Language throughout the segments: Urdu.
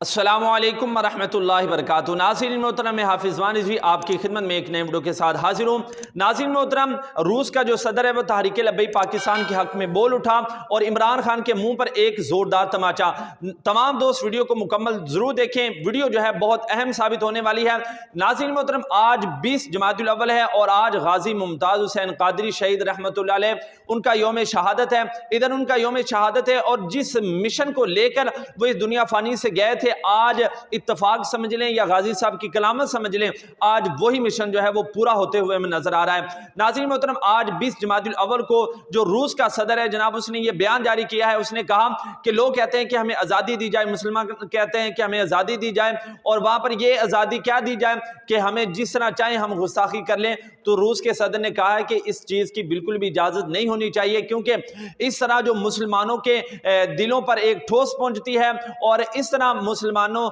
السلام علیکم ورحمۃ اللہ وبرکاتہ۔ ناظرین محترم، میں حافظ وان رضوی آپ کی خدمت میں ایک نئے ویڈیو کے ساتھ حاضر ہوں۔ ناظرین محترم، روس کا جو صدر ہے وہ تحریک لبیک پاکستان کے حق میں بول اٹھا اور عمران خان کے منہ پر ایک زوردار تماچا۔ تمام دوست ویڈیو کو مکمل ضرور دیکھیں، ویڈیو جو ہے بہت اہم ثابت ہونے والی ہے۔ ناظرین محترم، آج 20 جمادی الاول ہے اور آج غازی ممتاز حسین قادری شہید رحمۃ اللہ علیہ ان کا یوم شہادت ہے۔ ادھر ان کا یوم شہادت ہے اور جس مشن کو لے کر وہ اس دنیا فانی سے گئے تھے، آج اتفاق سمجھ لیں یا غازی صاحب کی کلامت سمجھ لیں، آج وہی مشن جو ہے وہ پورا ہوتے ہوئے ہمیں نظر آ رہا ہے۔ ناظرین محترم، آج 20 جمادی الاول کو جو روس کا صدر ہے جناب، اس نے یہ بیان جاری کیا ہے۔ اس نے کہا کہ لوگ کہتے ہیں کہ ہمیں آزادی دی جائے، مسلمان کہتے ہیں کہ ہمیں آزادی دی جائے، اور وہاں پر یہ آزادی کیا دی جائے کہ ہمیں جس طرح چاہیں ہم گستاخی کر لیں۔ تو روس کے صدر نے کہا ہے کہ اس چیز کی بالکل بھی اجازت نہیں ہونی چاہیے، کیونکہ اس طرح جو مسلمانوں کے دلوں پر ایک ٹھوس پہنچتی ہے اور اس طرح مسلمانوں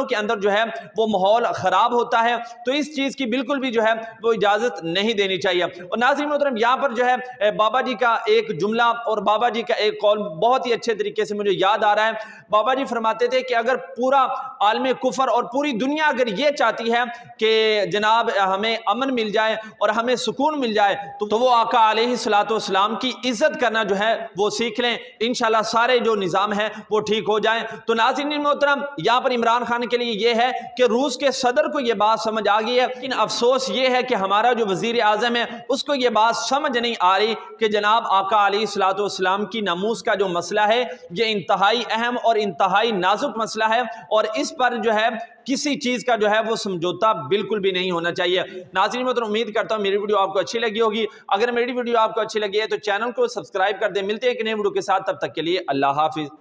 کے اندر جو ہے وہ ماحول خراب ہوتا ہے، تو اس چیز کی بالکل بھی جو ہے وہ اجازت نہیں دینی چاہیے۔ اور ناظرین محترم، یہاں پر جو ہے بابا جی کا ایک جملہ اور بابا جی کا ایک قول بہت ہی اچھے طریقے سے مجھے یاد آ رہا ہے۔ بابا جی فرماتے تھے کہ اگر پورا عالم کفر اور پوری دنیا اگر یہ چاہتی ہے کہ جناب ہمیں امن مل جائے اور ہمیں سکون مل جائے، تو وہ آقا علیہ الصلوۃ والسلام کی عزت کرنا جو ہے وہ سیکھ لیں، انشاءاللہ سارے جو نظام ہیں وہ ٹھیک ہو جائیں۔ تو ناظرین محترم، یہاں پر عمران خان کے لیے یہ ہے کہ روس کے صدر کو یہ بات سمجھ آ گئی ہے، لیکن افسوس یہ ہے کہ ہمارا جو وزیر اعظم ہے اس کو یہ بات سمجھ نہیں آ رہی کہ جناب آقا علیہ الصلوۃ والسلام کی ناموس کا جو مسئلہ ہے یہ انتہائی اہم اور انتہائی نازک مسئلہ ہے، اور اس پر جو ہے کسی چیز کا جو ہے وہ سمجھوتا بالکل بھی نہیں ہونا چاہیے۔ ناظرین محترم، امید کرتا ہوں میری ویڈیو آپ کو اچھی لگی ہوگی۔ اگر میری ویڈیو آپ کو اچھی لگی ہے تو چینل کو سبسکرائب کر دیں۔ ملتے ہیں ایک نئے ویڈیو کے ساتھ، تب تک کے لیے اللہ حافظ۔